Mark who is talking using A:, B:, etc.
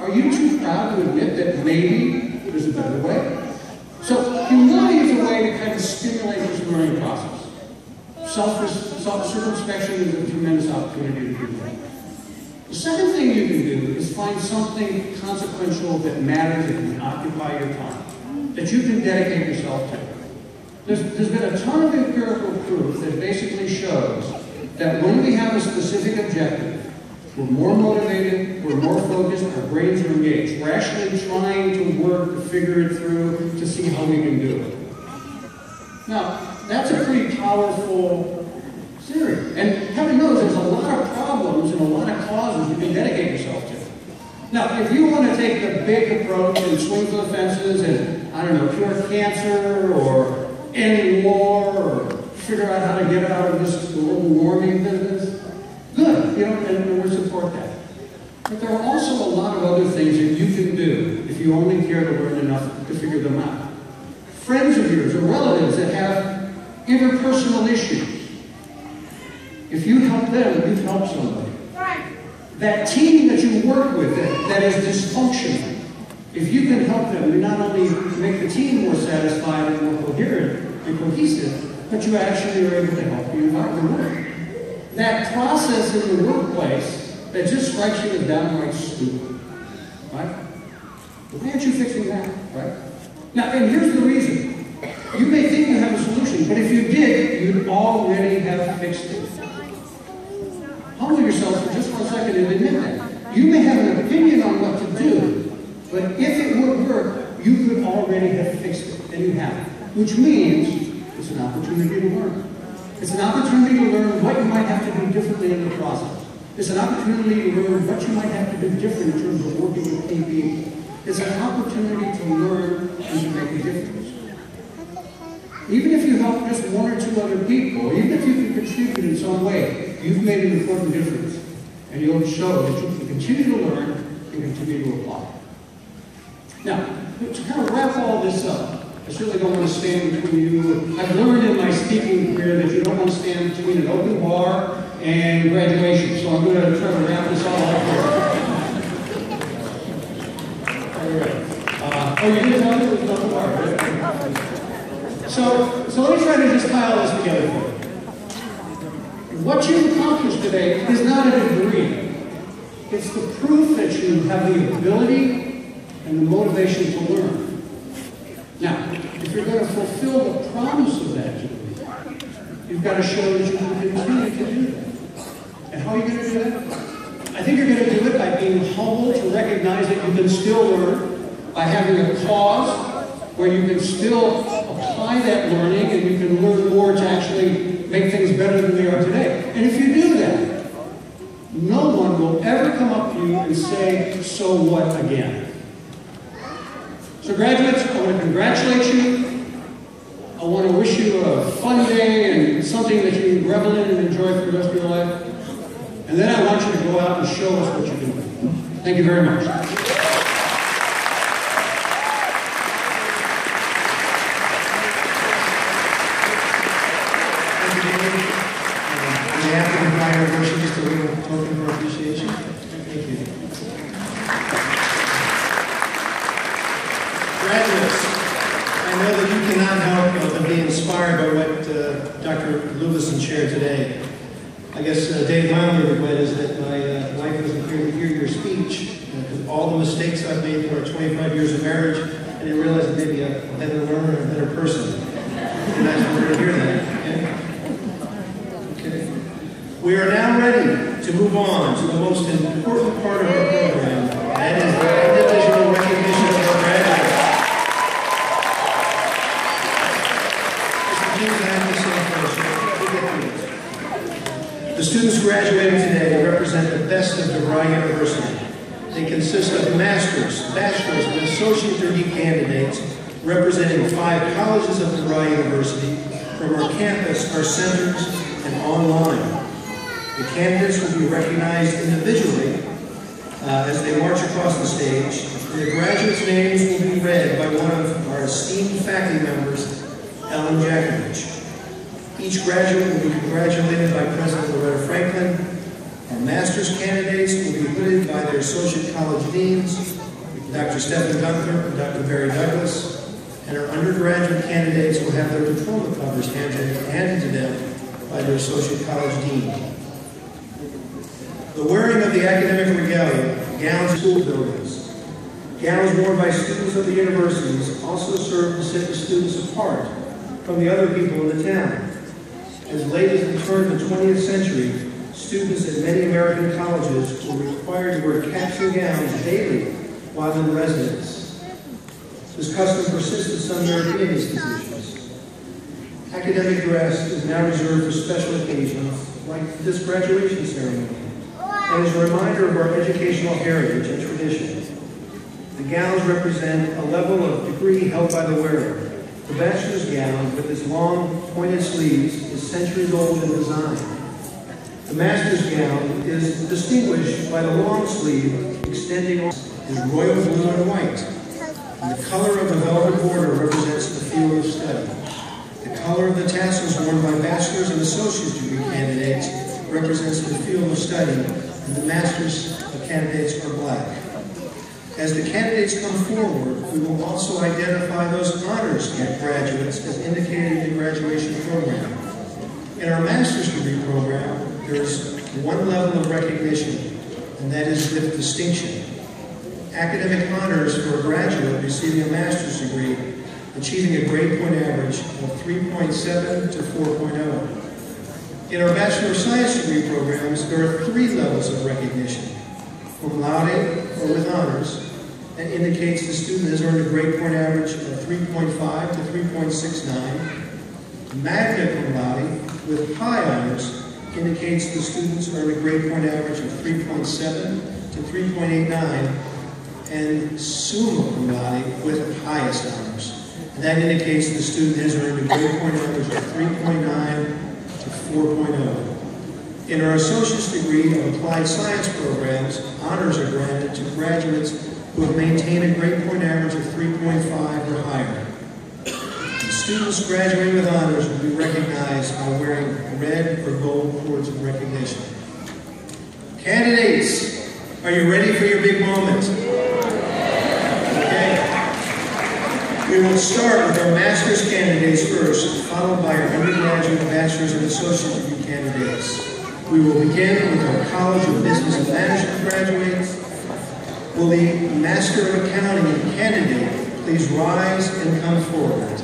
A: Are you too proud to admit that maybe there's a better way? So humility is a way to kind of stimulate this learning process. Self-circumspection is a tremendous opportunity to do that. The second thing you can do is find something consequential that matters that can occupy your time, that you can dedicate yourself to. There's been a ton of empirical proof that basically shows that when we have a specific objective, we're more motivated, we're more focused, our brains are engaged. We're actually trying to work to figure it through to see how we can do it. Now, that's a pretty powerful theory. And heaven knows there's a lot of problems and a lot of causes you can dedicate yourself to. Now, if you want to take the big approach and swing for the fences and, I don't know, cure cancer or end war or figure out how to get out of this global warming business, good, and we support that. But there are also a lot of other things that you can do if you only care to learn enough to figure them out. Friends of yours or relatives that have interpersonal issues, if you help them, you've helped somebody. That team that you work with that is dysfunctional, if you can help them, you not only make the team more satisfied and more coherent and cohesive, but you actually are able to help the environment. That process in the workplace that just strikes you as downright stupid, right? Why aren't you fixing that, right? Now, and here's the reason. You may think you have a solution, but if you did, you'd already have fixed it. Humble yourself for just 1 second and admit that. You may have an opinion on what to do, but if it would work, you could already have fixed it, and you haven't. Which means it's an opportunity to learn. It's an opportunity to learn what you might have to do differently in the process. It's an opportunity to learn what you might have to do different in terms of working with key people. It's an opportunity to learn and to make a difference. Even if you help just 1 or 2 other people, even if you can contribute in some way, you've made an important difference. And you'll show that you can continue to learn and continue to apply. Now, to kind of wrap all this up, I certainly don't want to stand between you. I've learned in my speaking career that you don't want to stand between an open bar and graduation. So I'm going to try to wrap this all up here. All right. You didn't tell me it was an open bar, right? So let me try to just tie all this together for you. What you've accomplished today is not a degree. It's the proof that you have the ability and the motivation to learn. Now, if you're going to fulfill the promise of that degree, you've got to show that you can continue to do that. And how are you going to do that? I think you're going to do it by being humble to recognize that you can still learn, by having a cause where you can still apply that learning and you can learn more to actually make things better than they are today. And if you do that, no one will ever come up to you and say, so what again? So graduates, I want to congratulate you. I want to wish you a fun day and something that you can revel in and enjoy for the rest of your life. And then I want you to go out and show us what you can do. Thank you very much.
B: Just a little token of appreciation. Thank you. Graduates, I know that you cannot help but be inspired by what Dr. Lubison shared today. I guess Dave, my only regret is that my wife wasn't here to hear your speech. All the mistakes I've made for 25 years of marriage, I didn't realize that maybe a better learner and a better person. And I just wanted to hear that. Okay. We are now ready to move on to the most important part of our program. That is the individual recognition of our graduates. The students graduating today represent the best of Devry University. They consist of master's, bachelor's, and associate degree candidates representing 5 colleges of Devry University from our campus, our centers, and online. The candidates will be recognized individually as they march across the stage. The graduates' names will be read by one of our esteemed faculty members, Ellen Jakovich. Each graduate will be congratulated by President Loretta Franklin. Our master's master's candidates will be hooded by their associate college deans, Dr. Stephen Gunther and Dr. Barry Douglas, and our undergraduate candidates will have their diploma covers handed to them by their associate college dean. The wearing of the academic regalia, gowns, school buildings. Gowns worn by students of the universities also serve to set the students apart from the other people in the town. As late as the turn of the 20th century, students at many American colleges were required to wear caps and gowns daily while in residence. This custom persists in some European institutions. Academic dress is now reserved for special occasions like this graduation ceremony, and is a reminder of our educational heritage and tradition. The gowns represent a level of degree held by the wearer. The bachelor's gown, with its long, pointed sleeves, is centuries old in design. The master's gown is distinguished by the long sleeve extending is royal blue and white. And the color of the velvet border represents the field of study. The color of the tassels worn by bachelor's and associate's degree candidates represents the field of study, and the master's candidates are black. As the candidates come forward, we will also identify those honors graduates as indicated in the graduation program. In our master's degree program, there is one level of recognition, and that is with distinction. Academic honors for a graduate receiving a master's degree, achieving a grade point average of 3.7 to 4.0. In our Bachelor of Science degree programs, there are 3 levels of recognition. Cum laude, or with honors, that indicates the student has earned a grade point average of 3.5 to 3.69. Magna cum laude, with high honors, indicates the students earn a grade point average of 3.7 to 3.89. And summa cum laude, with highest honors. And that indicates the student has earned a grade point average of 3.9 to 4.0. In our associate's degree of applied science programs, honors are granted to graduates who have maintained a grade point average of 3.5 or higher. The students graduating with honors will be recognized by wearing red or gold cords of recognition. Candidates, are you ready for your big moment? Okay. We will start with our master's candidates first, followed by our undergraduate, bachelor's, and associate degree candidates. We will begin with our College of Business and Management graduates. Will the Master of Accounting candidate please rise and come forward?